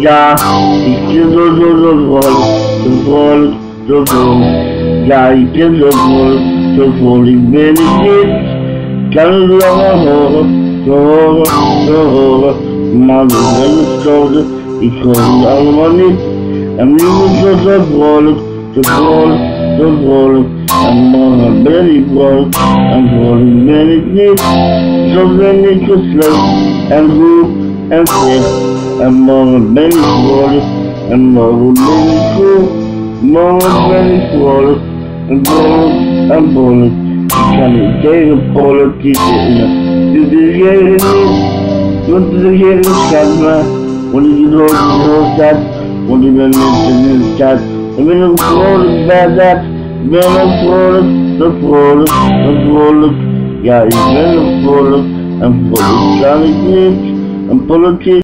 Ja, ik ben zo vrolijk. Ja, ik ben zo vrolijk ben ik niet. Kan het langer horen, maar de brengen stoten, ik hoor het allemaal niet. En nu is het zo vrolijk. En morgen ben ik vrolijk, en vrolijk ben ik niet. Zo ben ik geslecht, en goed, en slecht. En morgen ben ik vrolijk, en morgen ben ik goed. Morgen ben ik vrolijk, en vrolijk. Ik kan niet tegen politiek in. Dit is geen niet, want de regering schat me. Want ik de staat, want ik ben niet in de stad. Ik ben ook vrolijk bij dat. Ik ben ook vrolijk. Ja, ik ben ook vrolijk. En vrolijk kan ik niet. En politiek.